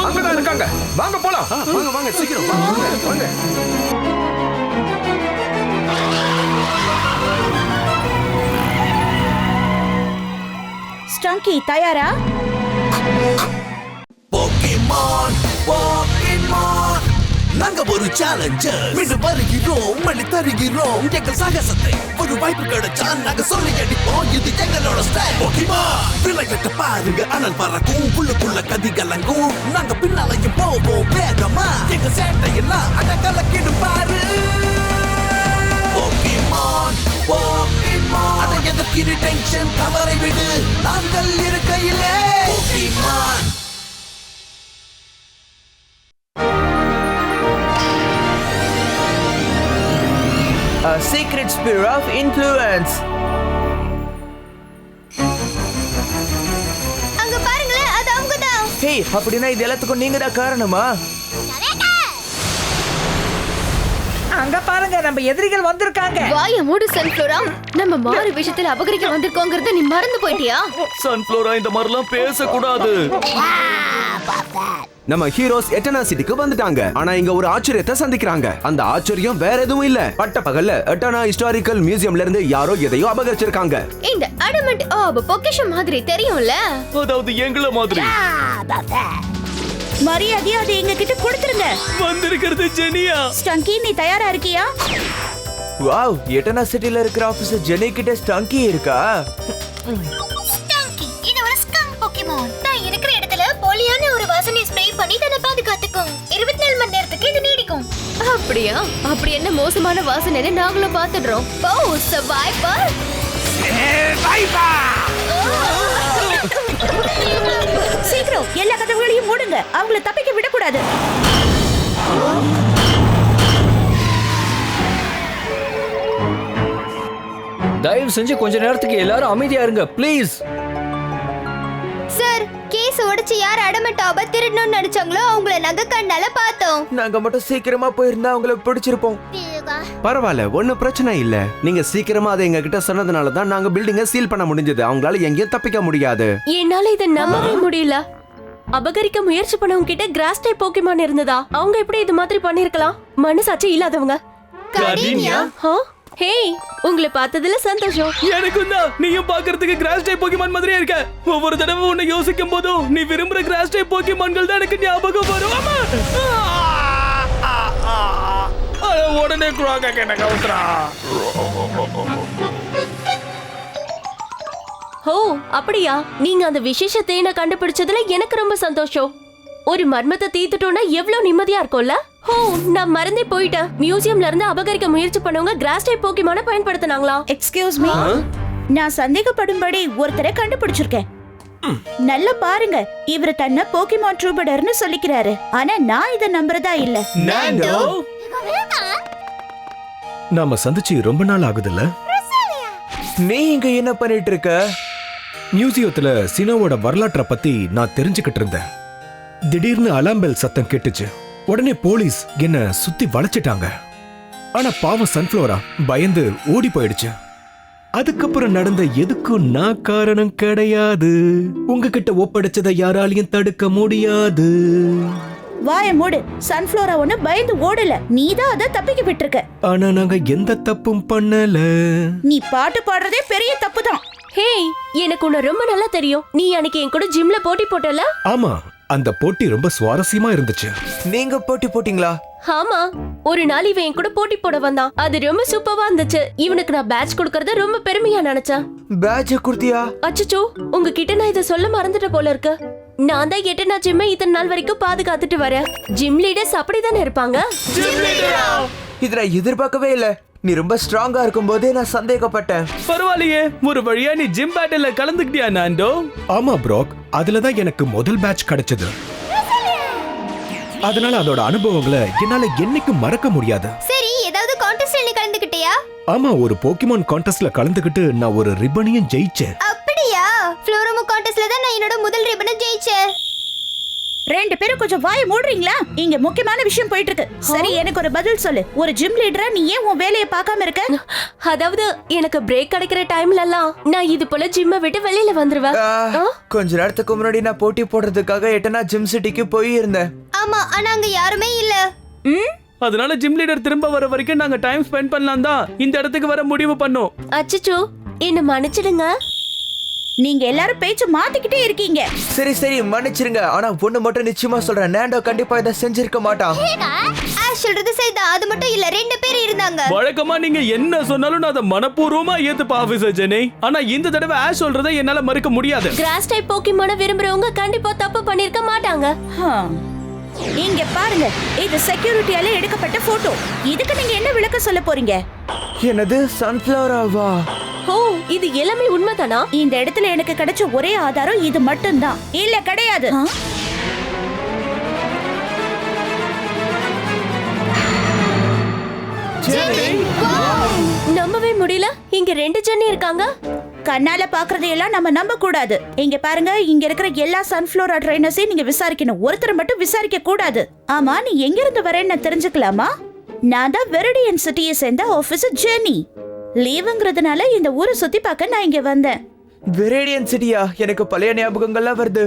அங்கதான் இருக்காங்க. வாங்க போலாம். வாங்க வாங்க சீக்கிரம் வாங்க வாங்க. ஸ்டங்கி தயாரா? போக்கிமான் போக்கிமான் நாங்க ஒரு சேலஞ்சர் மீண்டும் வருகிறோம் மணி தருகிறோம் எங்கள் சாகசத்தை ஒரு வாய்ப்பு கிடைச்சா நாங்க சொல்லி அடிப்போம் இது எங்களோட ஸ்டைல் போக்கிமான் விளையாட்ட பாருங்க அனல் பறக்கும் புள்ளுக்குள்ள கதி கலங்கும் நாங்க பின்னாலையும் போவோம் வேகமா எங்க சேட்டையெல்லாம் அடக்கலக்கிடும் பாரு போக்கிமான் போக்கிமான் அதை எதற்கிற டென்ஷன் கவரை விடு நாங்கள் இருக்கையிலே Pokemon A secret sphere of influence. அங்க பாருங்களேன், அது அவங்கதான். ஹே, அப்படினா இது எல்லாத்துக்கும் நீங்க தான் காரணமா? அங்க பாருங்க, நம்ம எதிரிகள் வந்திருக்காங்க. வாய மூடு சன்ஃப்ளோரா. நம்ம மாறு விஷயத்துல அபகரிக்க வந்திருக்கோங்கறத நீ மறந்து போயிட்டியா? சன்ஃப்ளோரா இந்த மாதிரிலாம் பேசக்கூடாது. நம்ம ஹீரோஸ் எட்டனா சிட்டிக்கு வந்துட்டாங்க. ஆனா இங்க ஒரு ஆச்சரியத்தை சந்திக்கிறாங்க. அந்த ஆச்சரியம் வேற எதுவும் இல்ல. பட்ட பகல்ல எட்டனா ஹிஸ்டாரிக்கல் மியூசியம்ல இருந்து யாரோ எதையோ அபகரிச்சிருக்காங்க. இந்த அடமண்ட் ஆப் பொக்கிஷம் மாதிரி தெரியும்ல? அதாவது எங்கள மாதிரி. மரியாதையா அதை எங்க கிட்ட கொடுத்துருங்க. வந்திருக்கிறது ஜெனியா. ஸ்டங்கி, நீ தயாரா இருக்கியா? வாவ், எட்டனா சிட்டில இருக்கிற ஆபீசர் ஜெனி கிட்ட ஸ்டங்கி இருக்கா? ஸ்டங்கி இது ஒரு ஸ்கங்க் பொக்கிமான். நான் இருக்கிற இடத்துல போலியான ஒரு வாசனை ஸ்ப்ரே பண்ணி தன்னை பாதுகாத்துக்கும். 24 மணி நேரத்துக்கு இது நீடிக்கும். அப்படியா? அப்படி என்ன மோசமான வாசனைன்னு நாங்களும் பாத்துடுறோம். ஓ சர்வைவர். சீக்கிரம் எல்லா கதவுகளையும் மூடுங்க. அவங்கள தப்பிக்க விடக்கூடாது. தயவு செஞ்சு கொஞ்ச நேரத்துக்கு எல்லாரும் அமைதியா இருங்க ப்ளீஸ். சார், கேஸ் உடைச்சு யார் அடமண்ட் ஆப திருடணும்னு நினைச்சாங்களோ அவங்கள நாங்க கண்ணால பார்த்தோம். நாங்க மட்டும் சீக்கிரமா போயிருந்தா அவங்கள பிடிச்சிருப்போம். பரவாயில்ல, ஒன்னும் பிரச்சனை இல்ல. நீங்க சீக்கிரமா அதை எங்க கிட்ட சொன்னதுனால தான் நாங்க பில்டிங்க சீல் பண்ண முடிஞ்சது. அவங்களால எங்கேயும் தப்பிக்க முடியாது. என்னால இதை நம்பவே முடியல. அபகரிக்க முயற்சி பண்ணவங்க கிட்ட கிராஸ் டைப் போக்கிமான் இருந்ததா? அவங்க எப்படி இது மாதிரி பண்ணிருக்கலாம்? மனசாட்சி இல்லாதவங்க. கடினியா? ஹே, உங்களை பார்த்ததுல சந்தோஷம். எனக்கும் தான். நீயும் பார்க்கிறதுக்கு கிராஸ் டைப் போக்கிமான் மாதிரியே இருக்க. ஒவ்வொரு தடவை உன்னை யோசிக்கும் போதும் நீ விரும்புற கிராஸ் டைப் போக்கிமான்கள் தான் எனக்கு ஞாபகம் வரும். உடனே குராங்க கேட்ட கவுத்ரா. ஓ அப்படியா? நீங்க அந்த விசேஷ தேனை கண்டுபிடிச்சதுல எனக்கு ரொம்ப சந்தோஷம். ஒரு மர்மத்தை தீர்த்துட்டோம்னா எவ்வளவு நிம்மதியா இருக்கும்ல? ஓ, நான் மறந்தே போயிட்டேன். மியூசியம்ல இருந்து அபகரிக்க முயற்சி பண்ணவங்க கிராஸ் டைப் போக்கிமான பயன்படுத்தினாங்களா? எக்ஸ்கியூஸ் மீ, நான் சந்தேகப்படும்படி ஒருத்தரை கண்டுபிடிச்சிருக்கேன். நல்லா பாருங்க, இவரு தன்னை போக்கிமான் ட்ரூபடர்னு சொல்லிக்கிறாரு. ஆனா நான் இதை நம்புறதா இல்ல. நாண்டோ, நாம சந்திச்சு ரொம்ப நாள் ஆகுதுல்ல? நீ இங்க என்ன பண்ணிட்டு இருக்க? மியூசியத்துல சினோவோட வரலாற்றை பத்தி நான் தெரிஞ்சுக்கிட்டு இருந்தேன். திடீர்னு அலாம் பெல் சத்தம் கேட்டுச்சு. உடனே போலீஸ் என்ன சுத்தி வளைச்சிட்டாங்க. ஆனா பாவம் சன்ஃப்ளோரா பயந்து ஓடி போயிடுச்சு. அதுக்கப்புறம் நடந்த எதுக்கும் நான் காரணம் கிடையாது. உங்ககிட்ட ஒப்படைச்சதை யாராலையும் தடுக்க முடியாது. வாய மூடு. சன்ஃப்ளோரா ஒண்ணு பயந்து ஓடல, நீதான் அதை தப்பிக்க விட்டுருக்க. ஆனா நாங்க எந்த தப்பும் பண்ணல. நீ பாட்டு பாடுறதே பெரிய தப்பு தான். ஹே, எனக்கு உன்னை ரொம்ப நல்லா தெரியும். நீ அன்னைக்கு என் கூட ஜிம்ல போட்டி போட்டல? ஆமா, அந்த போட்டி ரொம்ப சுவாரஸ்யமா இருந்துச்சு. நீங்க போட்டி போட்டீங்களா? ஆமா, ஒரு நாள் இவன் என் கூட போட்டி போட வந்தான். அது ரொம்ப சூப்பரா இருந்துச்சு. இவனுக்கு நான் பேட்ச் கொடுக்கறத ரொம்ப பெருமையா நினைச்சேன். பேட்ச் குடுத்தியா? அச்சச்சோ, உங்ககிட்ட நான் இதை சொல்ல மறந்துட்ட போல இருக்கு. நான் தான் எட்டனா ஜிம்மை இத்தனை நாள் வரைக்கும் பாதுகாத்துட்டு வரேன். ஜிம் லீடர்ஸ் அப்படிதானே இருப்பாங்க. இத நான் எதிர்பார்க்கவே இல்ல. நீ ரொம்ப ஸ்ட்ராங்கா இருக்கும் போதே நான் சந்தேகப்பட்டேன். பரவாயில்லையே, ஒரு வழியா நீ ஜிம் பேட்டில்ல கலந்துக்கிட்டியா நாண்டோ? ஆமா ப்ரோக், அதுலதான் எனக்கு முதல் பேட்ச் கிடைச்சது. அதனால அதோட அனுபவங்களை என்னால என்னைக்கும் மறக்க முடியாது. சரி, ஏதாவது கான்டெஸ்ட்ல நீ கலந்துக்கிட்டியா? ஆமா, ஒரு போக்கிமான் கான்டெஸ்ட்ல கலந்துக்கிட்டு நான் ஒரு ரிப்பனையும் ஜெயிச்சேன். அப்படியா? ஃப்ளோரமோ கான்டெஸ்ட்ல தான் நான் என்னோட முதல் ரிப்பனை ஜெயிச்சேன். ரெண்டு பேரும் கொஞ்சம் வாயை மூடுறீங்களா? இங்க முக்கியமான விஷயம் போயிட்டு இருக்கு. சரி, எனக்கு ஒரு பதில் சொல்லு. ஒரு ஜிம் லீடரா நீ ஏன் உன் வேலையை பார்க்காம இருக்க? அதாவது எனக்கு பிரேக் கிடைக்கிற டைம்ல எல்லாம் நான் இது போல ஜிம்ம விட்டு வெளியில வந்துருவேன். கொஞ்ச நேரத்துக்கு முன்னாடி நான் போட்டி போடுறதுக்காக எட்டனா ஜிம் சிட்டிக்கு போய் இருந்தேன். ஆமா, ஆனா அங்க யாருமே இல்ல. அதனால ஜிம் லீடர் திரும்ப வர வரைக்கும் நாங்க டைம் ஸ்பெண்ட் பண்ணலாம் தான் இந்த இடத்துக்கு வர முடிவு பண்ணோம். அச்சச்சோ, என்ன மன்னிச்சிடுங்க. நீங்க எல்லாரும் பேச்சு மாத்திக்கிட்டே இருக்கீங்க. சரி சரி மன்னிச்சிருங்க. ஆனா ஒண்ணு மட்டும் நிச்சயமா சொல்றேன், நாண்டோ கண்டிப்பா இதை செஞ்சிருக்க மாட்டான். ஆஷ் சொல்றது சரிதான். அது மட்டும் இல்ல, ரெண்டு பேர் இருந்தாங்க. வழக்கமா நீங்க என்ன சொன்னாலும் நான் அதை மனப்பூர்வமா ஏத்துப்பா ஆபீசர் ஜெனி. ஆனா இந்த தடவை ஆஷ் சொல்றதை என்னால மறுக்க முடியாது. கிராஸ் டைப் போக்கிமானை விரும்புறவங்க கண்டிப்பா தப்பு பண்ணிருக்க மாட்டாங்க. இங்க பாருங்க, இது செக்யூரிட்டியால எடுக்கப்பட்ட போட்டோ. இதுக்கு நீங்க என்ன விளக்கம் சொல்ல போறீங்க? என்னது, சன்ஃபிளவராவா? ஓ, இது எல்லாமே உண்மைதானா? இந்த இடத்துல எனக்கு கிடைச்ச ஒரே ஆதாரம் இது மட்டும்தான். இல்ல, கிடையாது. நம்பவே முடியல, இங்க ரெண்டு ஜென்னி இருக்காங்க. கண்ணால பாக்குறதையெல்லாம் நம்ம நம்ப கூடாது. இங்க பாருங்க, இங்க இருக்கிற எல்லா சன்ஃபிளவரா ட்ரைனர்ஸையும் நீங்க விசாரிக்கணும். ஒருத்தர் மட்டும் விசாரிக்க கூடாது. ஆமா, நீ எங்க இருந்து வரேன்னு தெரிஞ்சுக்கலாமா? நான் தான் வெரடியன் சிட்டியை சேர்ந்த ஆபீசர் ஜெனி. லீவுங்கிறதுனால இந்த ஊரை சுத்தி பார்க்க நான் இங்க வந்தேன். வெரேடியன் சிட்டியா? எனக்கு பழைய ஞாபகங்கள்லாம் வருது.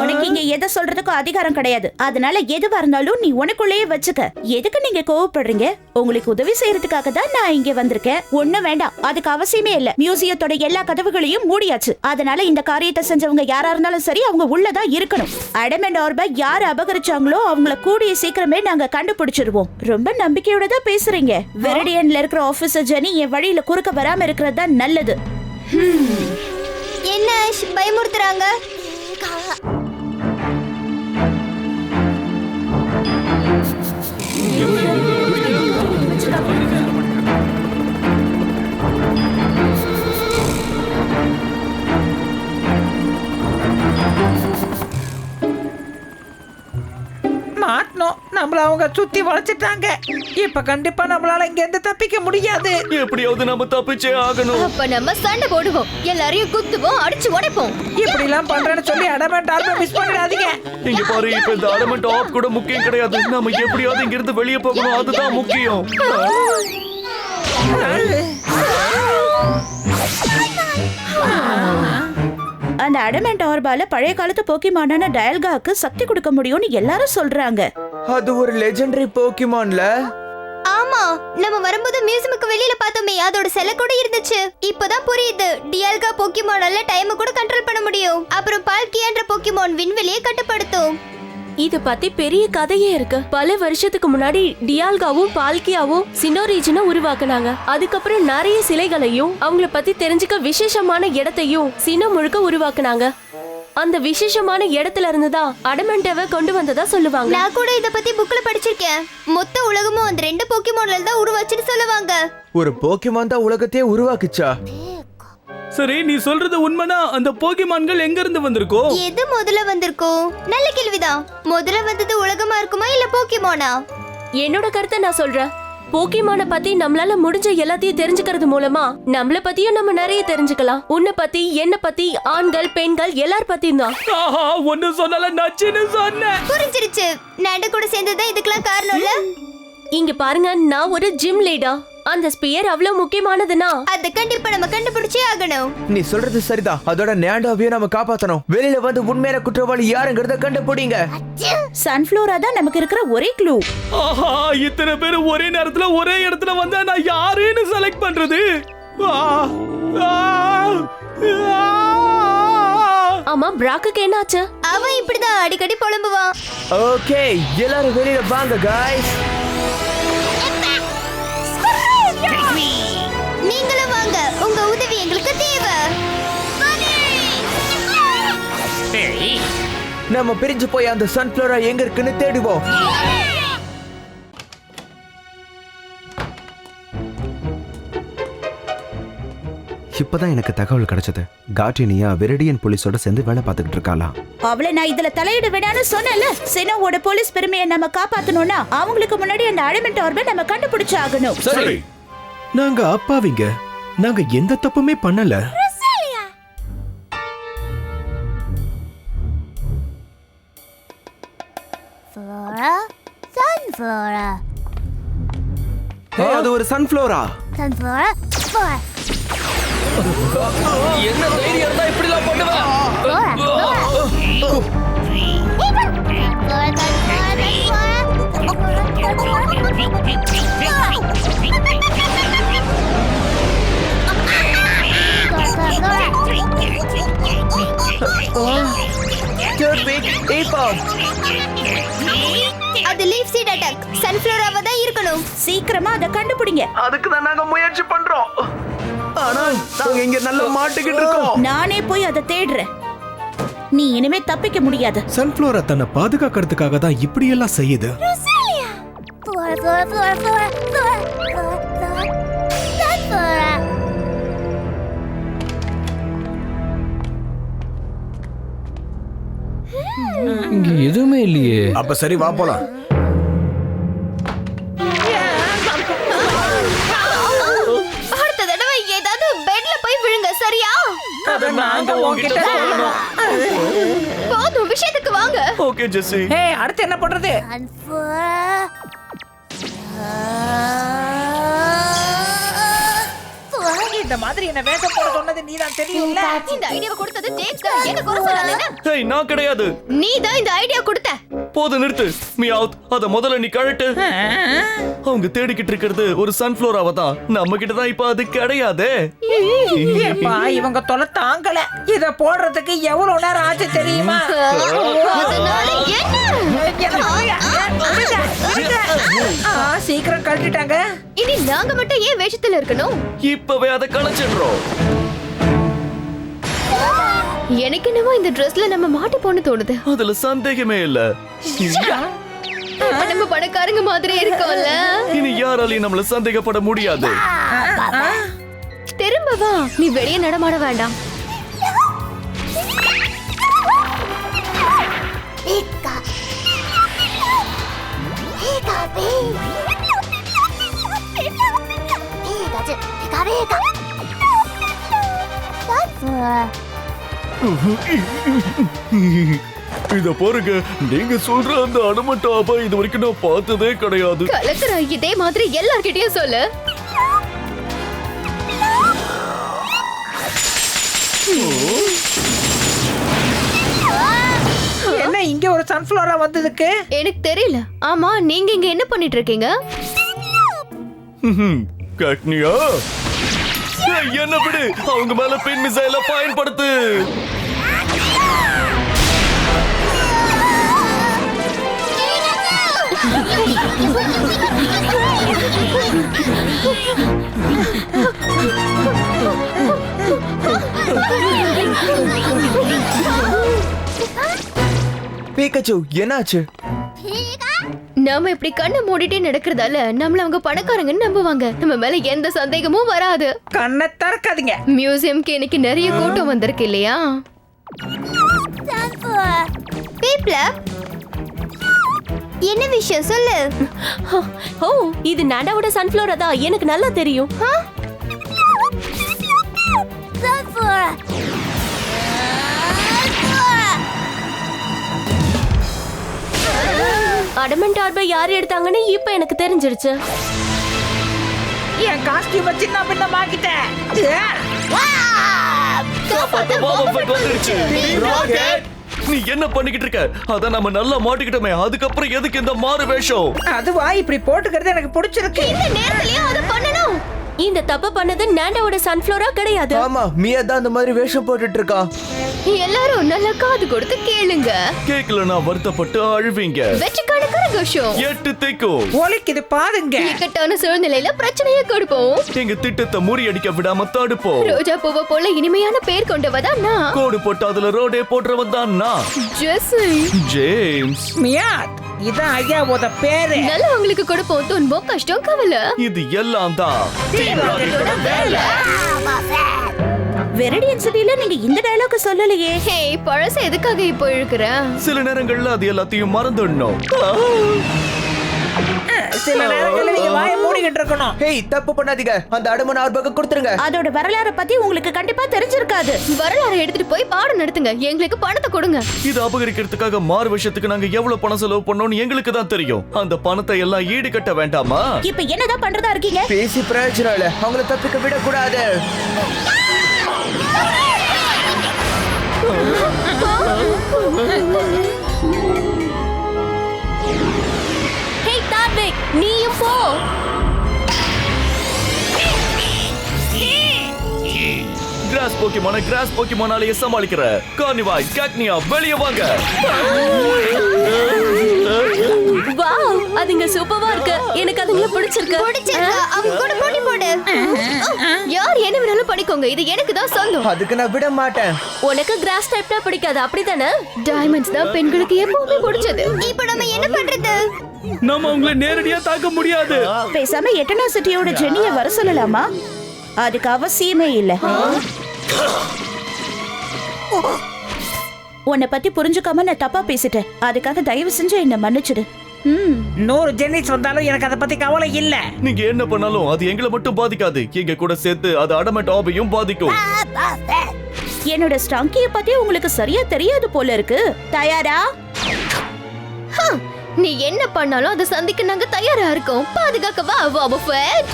உனக்கு இங்க எதை சொல்றதுக்கும் அதிகாரம் கிடையாது. அதனால எதுவா இருந்தாலும் நீ உனக்குள்ளேயே வச்சுக்க. எதுக்கு நீங்க கோவப்படுறீங்க? உங்களுக்கு உதவி செய்யறதுக்காக தான் நான் இங்க வந்திருக்கேன். ஒண்ணும் வேண்டாம், அதுக்கு அவசியமே இல்ல. மியூசியத்தோட எல்லா கதவுகளையும் மூடியாச்சு. அதனால இந்த காரியத்தை செஞ்சவங்க யாரா இருந்தாலும் சரி, அவங்க உள்ளதான் இருக்கணும். அடமெண்ட் ஆர்பை யாரு அபகரிச்சாங்களோ அவங்கள கூடிய சீக்கிரமே நாங்க கண்டுபிடிச்சிருவோம். ரொம்ப நம்பிக்கையோட தான் பேசுறீங்க. வெரடியன்ல இருக்கிற ஆபீசர் ஜெனி என் வழியில குறுக்க வராம இருக்கிறது தான் நல்லது. என்ன ஆஷ், பயமுறுத்துறாங்க? மாட்டணும். நம்மள அவங்க சுத்தி வளைச்சிட்டாங்க. இப்ப கண்டிப்பா நம்மளால இங்க இருந்து தப்பிக்க முடியாது. எப்படியாவது நம்ம தப்பிச்சே ஆகணும். அப்ப நம்ம சண்டை போடுவோம், எல்லாரையும் குத்துவோம், அடிச்சு உடைப்போம். இப்படி எல்லாம் பண்றேன்னு சொல்லி அடமெண்ட் ஆல்பம் மிஸ் பண்ணிடாதீங்க. இங்க பாரு, இப்ப இந்த அடமெண்ட் ஆப் கூட முக்கியம் கிடையாது. நம்ம எப்படியாவது இங்க இருந்து வெளியே போகணும், அதுதான் முக்கியம். அந்த அடமெண்ட் ஆர்பால பழைய காலத்து போக்கிமானான டயல்காக்கு சக்தி கொடுக்க முடியும்னு எல்லாரும் சொல்றாங்க. அது ஒரு லெஜெண்டரி போக்கிமான்ல. ஆமா, நம்ம வரும்போது மியூசியமுக்கு வெளியில பார்த்தோமே, அதோட செல கூட இருந்துச்சு. இப்பதான் புரியுது, டியால்கா போக்கிமானால டைம் கூட கண்ட்ரோல் பண்ண முடியும். அப்புறம் பால்கியான்ற போக்கிமான் விண்வெளியை கட்டுப்படுத்தும். இது பத்தி பெரிய கதையே இருக்கு. பல வருஷத்துக்கு முன்னாடி டியால்காவும் பால்கியாவும் சினோரீஜனை உருவாக்குனாங்க. அதுக்கப்புறம் நிறைய சிலைகளையும் அவங்கள பத்தி தெரிஞ்சுக்க விசேஷமான இடத்தையும் சினோ முழுக்க உருவாக்குனாங்க. அந்த விசேஷமான இடத்துல இருந்துதான் அடமெண்டவை கொண்டு வந்ததா சொல்லுவாங்க. நான் கூட இத பத்தி புக்ல படிச்சிருக்கேன். மொத்த உலகமும் அந்த ரெண்டு போக்கிமான்ல தான் உருவாச்சுன்னு சொல்லுவாங்க. ஒரு போக்கிமான் தான் உலகத்தையே உருவாக்குச்சா? சரி, நீ சொல்றது உண்மைனா அந்த போக்கிமான்கள் எங்க இருந்து வந்திருக்கோ? எது முதல்ல வந்திருக்கும்? நல்ல கேள்விதான். முதல்ல வந்தது உலகமா இருக்குமா இல்ல போக்கிமானா? என்னோட கருத்தை நான் சொல்றேன். போக்கிமான பத்தி நம்மளால முடிஞ்ச எல்லாத்தையும் தெரிஞ்சுக்கிறது மூலமா நம்மள பத்தியும் நம்ம நிறைய தெரிஞ்சுக்கலாம். உன்னை பத்தி, என்ன பத்தி, ஆண்கள் பெண்கள் எல்லார் பத்தியும் தான். ஆஹா, ஒன்னு சொன்னால நச்சுன்னு சொன்னேன். புரிஞ்சிருச்சு. நாண்ட கூட சேர்ந்ததுதான் இதுக்கெல்லாம் காரணம் இல்ல. இங்க பாருங்க, நான் ஒரு ஜிம் லீடர். அந்த ஸ்பியர் அவ்வளவு முக்கியமானதுன்னா அத கண்டிப்பா நம்ம கண்டுபிடிச்சே ஆகணும். நீ சொல்றது சரிதான். அதோட நாண்டோவையும் நம்ம காப்பாத்தணும். வெளியில வந்து உண்மையான குற்றவாளி யாருங்கிறத கண்டுபிடிங்க. சன்ஃபிளவரா தான் நமக்கு இருக்கிற ஒரே க்ளூ. ஆஹா, இத்தனை பேர் ஒரே நேரத்துல ஒரே இடத்துல வந்தா நான் யாருன்னு செலக்ட் பண்றது? ஆமா, பிராக்குக்கு என்னாச்சு? அவன் இப்படிதான் அடிக்கடி புலம்புவான். ஓகே, எல்லாரும் வெளியில வாங்க गाइस. நீங்களும் வாங்க, உங்க உதவி எங்களுக்கு தேவை. நம்ம பிரிஞ்சு போய் அந்த சன்ஃபிளவரா எங்க இருக்குன்னு தேடுவோம். இப்பதான் எனக்கு தகவல் கிடைச்சது. கார்டினியா வெரடியன் போலீஸோட சேர்ந்து வேலை பார்த்துக்கிட்டு இருக்காளாம். அவளை நான் இதுல தலையிட வேடான்னு சொன்னேன்ல. சினோவோட போலீஸ் பெருமையை நம்ம காப்பாத்தணும்னா அவங்களுக்கு முன்னாடி அந்த அடமெண்ட் ஆர்பை நம்ம கண்டுபிடிச்சு ஆகணும். சரி, நாங்க அப்பாவிங்க. நாங்க எந்த தப்புமே பண்ணல. ஏய், அது ஒரு சன்ஃப்ளவரா? என்ன தைரியம் இருந்தா இப்படி எல்லாம் பண்ணுவேன்? அது லீஃப் சீட் அட்டாக். சன்ஃப்ளவராவா தான் இருக்கணும். சீக்கிரமா அதை கண்டுபிடிங்க. அதுக்கு தான் நாங்க முயற்சி பண்றோம். ஆனா நாங்க இங்க நல்லா மாட்டிக்கிட்டு இருக்கோம். நானே போய் அதை தேடுறேன். நீ இனிமே தப்பிக்க முடியாது. சன்ஃப்ளவரை தன்னை பாதுகாக்கிறதுக்காக தான் இப்படியெல்லாம் செய்யுது. இங்க எதுவுமே இல்லையே. அப்ப சரி, வா போலாம். அடுத்த தடவை ஏதாவது பெட்ல போய் விழுங்க, சரியா? அத நாங்க உன்கிட்ட சொல்லணும். போதும், விஷயத்துக்கு வாங்க. ஓகே ஜெஸ்ஸி. ஏய், அடுத்து என்ன பண்றது? இந்த மாதிரி என்ன வேஷம் போட சொன்னது நீதான், தெரியும்ல? இந்த ஐடியாவை கொடுத்தது ஜேம்ஸ் தான். என்ன குறை சொல்லாத? ஹேய், நான் கிடையாது. நீ தான் இந்த ஐடியா கொடுத்த. போது நிறுத்து. மியாவ், அத முதல்ல நீ கழட்டு. அவங்க தேடிக்கிட்டு இருக்கிறது ஒரு சன்ஃப்ளவராவ தான். நம்ம கிட்ட தான் இப்ப அது கிடையாது. ஏப்பா, இவங்க தொலை தாங்கல. இத போடுறதுக்கு எவ்வளவு நேரம் ஆச்சு தெரியுமா? அதனால சீக்கிரம் கழட்டிட்டாங்க. இனி நாங்க மட்டும் ஏன் வேஷத்துல இருக்கணும்? இப்பவே அதை கலைச்சிடுறோம். எனக்கு என்னவோ இந்த ட்ரெஸ்ல நம்ம மாட்டி போன்னு தோணுது. அதுல சந்தேகமே இல்ல. நம்ம பணக்காரங்க மாதிரி இருக்கோம்ல. இனி யாராலையும் நம்மள சந்தேகப்பட முடியாது. திரும்ப வா, நீ வெளியே நடமாட வேண்டாம். இத பாருங்க, நீங்க சொல்ற அந்த அனுமட்டாப இது வரைக்கும் நான் பார்த்ததே கிடையாது. கலக்குற இதே மாதிரி எல்லார்கிட்டயும் சொல்லு. என்ன இங்க ஒரு சன்ஃப்ளவரா வந்ததுக்கு? எனக்கு தெரியல. ஆமா, நீங்க இங்க என்ன பண்ணிட்டு இருக்கீங்க? கட்னியா, என்ன விடு. அவங்க மேல பின் மிசைல பயன்படுத்து. பீகாச்சு, என்னாச்சு? நாம இப்படி கண்ணை மூடிட்டே நடக்கிறதால நம்மள அவங்க பணக்காரங்கன்னு நம்புவாங்க. நம்ம மேல எந்த சந்தேகமும் வராது. கண்ணை திறக்காதீங்க. மியூசியம்க்கு இன்னைக்கு நிறைய கூட்டம் வந்திருக்கு இல்லையா? என்ன விஷயம் சொல்லு. ஓ, இது நாடாவோட சன்ஃப்ளவரா தான். எனக்கு நல்லா தெரியும். அடமண்ட் ஆர்பை யார் எடுத்தாங்கன்னு இப்ப எனக்கு தெரிஞ்சிருச்சு. என் காஸ்டியூம் சின்ன பின்னமாக்கிட்டேன். நீ என்ன பண்ணிக்கிட்டு இருக்க? அத நம்ம நல்லா மாட்டிக்கிட்டோமே, அதுக்கப்புறம் எதுக்கு இந்த மாறு வேஷம்? அதுவா இப்படி போட்டுக்கிறது எனக்கு பிடிச்சிருக்கு. இந்த நேரத்துலயே அத பண்ணணும். இந்த தப்பு பண்ணது நாடாவோட சன்ஃப்ளவரா கிடையாது. ஆமா, மியா தான் அந்த மாதிரி வேஷம் போட்டுட்டு இருக்கா. எல்லாரும் நல்லா காது கொடுத்து கேளுங்க. கேக்கலனா வருத்தப்பட்டு அழுவீங்க. வெற்றிக்கான கரகோஷம் 8 திக்கு ஒலிக்குது பாருங்க. இக்கட்டான சூழ்நிலையில பிரச்சனையை கொடுப்போம். எங்க திட்டத்தை முறியடிக்க விடாம தடுப்போம். ரோஜா பூவை போல இனிமையான பேர் கொண்டவதான் நான். கோடு போட்டு அதுல ரோடே போடுறவன் தான் நான், ஜெஸ்ஸி. ஜேம்ஸ். மியாத், இதான் ஐயாவோட பேரு. நல்லா உங்களுக்கு கொடுப்போம். துன்பம், கஷ்டம், கவலை, இது எல்லாம் தான் வெரடியன் சிட்டில நீங்க இந்த டயலாக் சொல்லலையே. ஹே, பழச எதுக்காக இப்போ இழுக்கிற? சில நேரங்கள்ல அது எல்லாத்தையும் மறந்துடணும். சில நேரங்கள்ல நீங்க வாயை மூடிக்கிட்டு இருக்கணும். ஹேய், தப்பு பண்ணாதீங்க. அந்த அடமான ஆர்பக கொடுத்துருங்க. அதோட வரலாறை பத்தி உங்களுக்கு கண்டிப்பா தெரிஞ்சிருக்காது. வரலாறு எடுத்துட்டு போய் பாடம் நடத்துங்க, எங்களுக்கு பணத்தை கொடுங்க. இது அபகரிக்கிறதுக்காக மாறு விஷயத்துக்கு நாங்க எவ்வளவு பணம் செலவு பண்ணோம்னு எங்களுக்கு தான் தெரியும். அந்த பணத்தை எல்லாம் ஈடு கட்ட வேண்டாமா? இப்ப என்னதான் பண்றதா இருக்கீங்க? பேசி பிரயோஜனம் இல்ல, அவங்கள தப்பிக்க விடக்கூடாது. ஹே டார்விக், நீயும் போ. கிராஸ் போக்கிமானாலேயே சமாளிக்கிற கார்னிவாய் கேக்னியா வெளியே வாங்க. வாவ், அதுங்க சூப்பரா இருக்கு. எனக்கு அதுங்கள பிடிச்சிருக்கு. அவங்க கூட போட்டி போடு. யார் என்ன வேணாலும் பண்ணிக்கோங்க, இது எனக்கு தான் சொந்தம். அதுக்கு நான் விட மாட்டேன். உனக்கு கிராஸ் டைப்னா பிடிக்காது, அப்படிதானே? டைமண்ட்ஸ் தான் பெண்களுக்கு எப்பவுமே பிடிச்சது. இப்போ நம்ம என்ன பண்றது? நம்ம உங்களை நேரடியா தாக்க முடியாது. பேசாம எட்டனா சிட்டியோட ஜெனிய வர சொல்லலாமா? அதுக்கு அவசியமே இல்ல. உன்னை பத்தி புரிஞ்சுக்காம நான் தப்பா பேசிட்டேன். அதுக்காக தயவு செஞ்சு என்ன மன்னிச்சிடு. 100 ஜென்னிஸ் வந்தாலும் எனக்கு அதை பத்தி கவலை இல்ல. நீங்க என்ன பண்ணாலும் அது எங்களை மட்டும் பாதிக்காது, எங்க கூட சேர்த்து அது அடமெண்ட் ஆபையும் பாதிக்கும். என்னோட ஸ்டங்கிய பத்தி உங்களுக்கு சரியா தெரியாது போல இருக்கு. தயாரா? நீ என்ன பண்ணாலும் அதை சந்திக்க நாங்க தயாரா இருக்கோம். பாதுகாக்க வா வாபஃபெட்.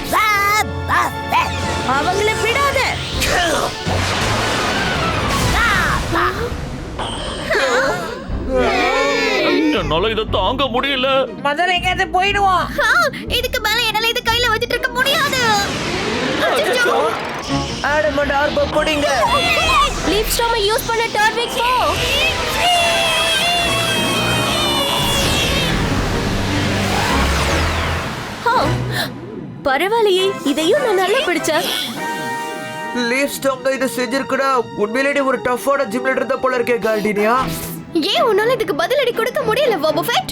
அவங்கள விடாத. என்னால இதை தாங்க முடியல. முதல்ல எங்கேயாவது போயிடுவோம். இதுக்கு மேல என்னால இது கையில வச்சிட்டு இருக்க முடியாது. அடமான ஆர்பக போடுங்க. லீப் ஸ்டார்மை யூஸ் பண்ண டார்விக் போ. பரவாயில்லையே, இதையும் நான் நல்லா பிடிச்சேன். லீஃப் ஸ்டாங்க இது செஞ்சிருக்கடா. உண்மையிலேயே ஒரு டஃப்பான ஜிம் லீடர் தான் போல இருக்கே கார்டினியா. ஏன் உன்னால இதுக்கு பதிலடி கொடுக்க முடியல வாபஃபெட்?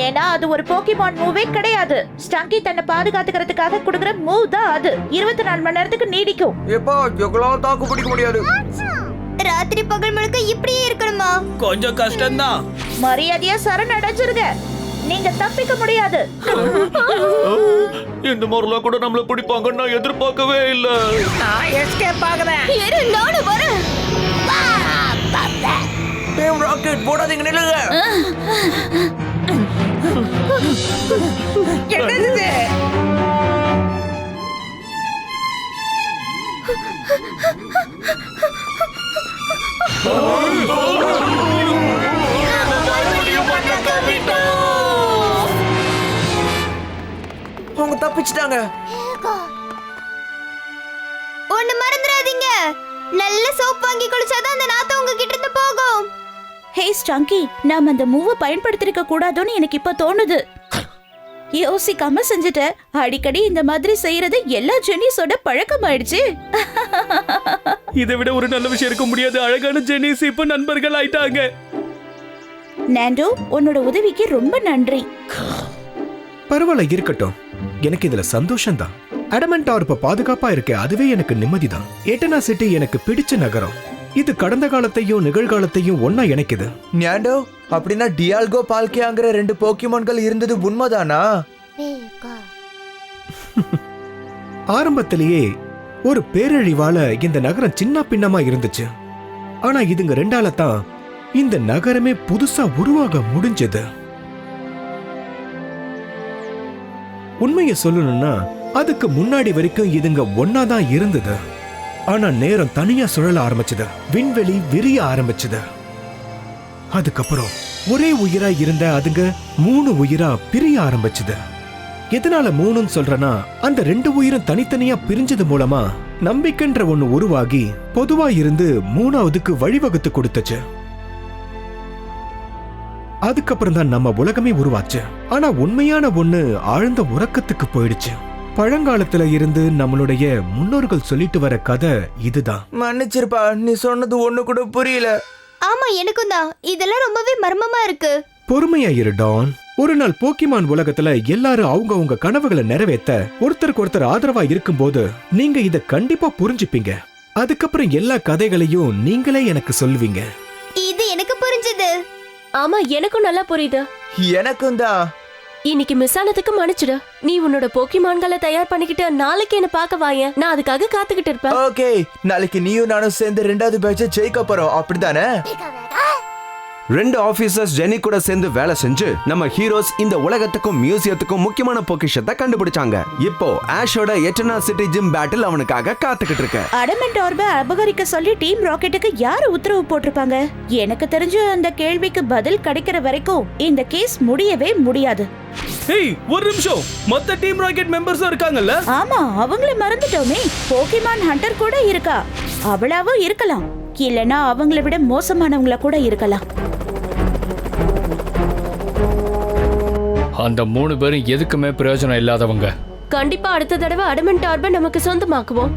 ஏன்னா அது ஒரு போக்கிமான் மூவே கிடையாது. ஸ்டங்கி தன்னை பாதுகாத்துக்கிறதுக்காக கொடுக்குற மூவ் தான் அது. 24 மணி நேரத்துக்கு நீடிக்கும். எப்பா எங்களால தாக்கு பிடிக்க முடியாது. ராத்திரி பகல் முழுக்க இப்படியே இருக்கணுமா? கொஞ்சம் கஷ்டம்தான். மரியாதையா சரணடைஞ்சிருங்க. நீங்க தப்பிக்க முடியாது. இந்த மாதிரிலாம் கூட நம்மள பிடிப்பாங்கன்னு நான் எதிர்பார்க்கவே இல்ல. நான் எஸ்கேப் ஆகுறேன். இரு, நானும் வரேன். டீம் ராக்கெட் போடாதீங்க, நில்லுங்க. என்னது இது? அவங்க தப்பிச்சிட்டாங்க. ஒண்ணு மறந்துடாதீங்க, நல்ல சோப் வாங்கி குளிச்சாதான் அந்த நாத்தம் உங்ககிட்ட இருந்து போகும். ஹே ஸ்டங்கி, நாம அந்த மூவ பயன்படுத்திருக்க கூடாதுன்னு எனக்கு இப்ப தோணுது. யோசிக்காம செஞ்சுட்ட. அடிக்கடி இந்த மாதிரி செய்யறது எல்லா ஜெனிஸோட பழக்கமாயிடுச்சு. இதை விட ஒரு நல்ல விஷயம் இருக்க முடியாது. அழகான ஜெனிஸ் இப்ப நண்பர்கள் ஆயிட்டாங்க. நாண்டோ, உன்னோட உதவிக்கு ரொம்ப நன்றி. பரவாயில்ல, இருக்கட்டும். எனக்கு இதுல சந்தோஷம் தான். அடமெண்ட் ஆர்ப பாதுகாப்பா இருக்க, அதுவே எனக்கு நிம்மதிதான். எட்டனா சிட்டி எனக்கு பிடிச்ச நகரம். இது கடந்த காலத்தையும் நிகழ்காலத்தையும் ஒன்னா இணைக்குது. ஞாண்டோ, அப்படின்னா டியால்கோ பால்கேங்கிற 2 போக்கிமான்கள் இருந்தது உண்மைதானா? ஆரம்பத்திலேயே ஒரு பேரழிவால இந்த நகரம் சின்ன பின்னமா இருந்துச்சு. ஆனா இதுங்க 2ஆல தான் இந்த நகரமே புதுசா உருவாக முடிஞ்சது. உண்மையை சொல்லணும்னா அதுக்கு முன்னாடி வரைக்கும் இதுங்க ஒன்னாதான் இருந்தது. ஆனா நேரம் தனியா சுழல ஆரம்பிச்சது. விண்வெளி விரிய ஆரம்பிச்சது. அதுக்கப்புறம் ஒரே உயிரா இருந்த அதுங்க 3 உயிரா பிரிய ஆரம்பிச்சது. எதனால 3ன்னு சொல்றேன்னா, அந்த 2 உயிரும் தனித்தனியா பிரிஞ்சது மூலமா நம்பிக்கைன்ற ஒண்ணு உருவாகி பொதுவா இருந்து 3ஆவதுக்கு வழிவகுத்து கொடுத்துச்சு. அதுக்கப்புறம் தான் நம்ம உலகமே உருவாச்சு. ஆனா உண்மையான ஒண்ணு ஆழ்ந்த உறக்கத்துக்கு போயிடுச்சு. பழங்காலத்துல இருந்து நம்மளுடைய முன்னோர்கள் சொல்லிட்டு வர கதை இதுதான். மன்னிச்சிருப்பா, நீ சொன்னது ஒண்ணு கூட புரியல. ஆமா, எனக்கும் தான். இதெல்லாம் ரொம்பவே மர்மமா இருக்கு. பொறுமையா இரு டான். ஒரு நாள் போக்கிமான் உலகத்துல எல்லாரும் அவங்க கனவுகளை நிறைவேற்ற ஒருத்தருக்கு ஒருத்தர் ஆதரவா இருக்கும்போது நீங்க இத கண்டிப்பா புரிஞ்சுப்பீங்க. அதுக்கப்புறம் எல்லா கதைகளையும் நீங்களே எனக்கு சொல்லுவீங்க. இது எனக்கு புரிஞ்சது. ஆமா, எனக்கும் நல்லா புரியுது. எனக்கும் தான். இன்னைக்கு மிஸ் ஆனதுக்கு மன்னிச்சிடு. நீ உன்னோட போக்கிமான்களை தயார் பண்ணிக்கிட்டு நாளைக்கு என்ன பார்க்க வாயேன். நான் அதுக்காக காத்துக்கிட்டு இருப்பேன். ஓகே, நாளைக்கு நீயும் நானும் சேர்ந்து 2வது பேட்சை ஜெயிக்க போறோம், அப்படிதானே? 2 ஆபீசர்ஸ் ஜெனி கூட சேர்ந்து வேலை செஞ்சு நம்ம ஹீரோஸ் இந்த உலகத்துக்கும் மியூசியத்துக்கும் முக்கியமான பொக்கிஷத்தை கண்டுபிடிச்சாங்க. இப்போ ஆஷோட எட்டனா சிட்டி ஜிம் பேட்டில் அவனுக்காக காத்துக்கிட்டு இருக்கு. அடமெண்ட் ஆர்பை அபகரிக்க சொல்லி டீம் ராக்கெட்டுக்கு யாரு உத்தரவு போட்டிருப்பாங்க? எனக்கு தெரிஞ்ச அந்த கேள்விக்கு பதில் கிடைக்கிற வரைக்கும் இந்த கேஸ் முடியவே முடியாது. ஏய், ஒரு நிமிஷம். மொத்த டீம் ராக்கெட் மெம்பர்ஸும் இருக்காங்கல்ல? ஆமா, அவங்கள மறந்துட்டோமே. போக்கிமான் ஹண்டர் கூட இருக்கா. அவளாவும் இருக்கலாம், இல்லனா அவங்கள விட மோசமானவங்கள கூட இருக்கலாம். அந்த 3 பேரும் எதுக்குமே பிரயோஜனம் இல்லாதவங்க. கண்டிப்பா அடுத்த தடவை அடமெண்ட் ஆர்பை நமக்கு சொந்தமாக்குவோம்.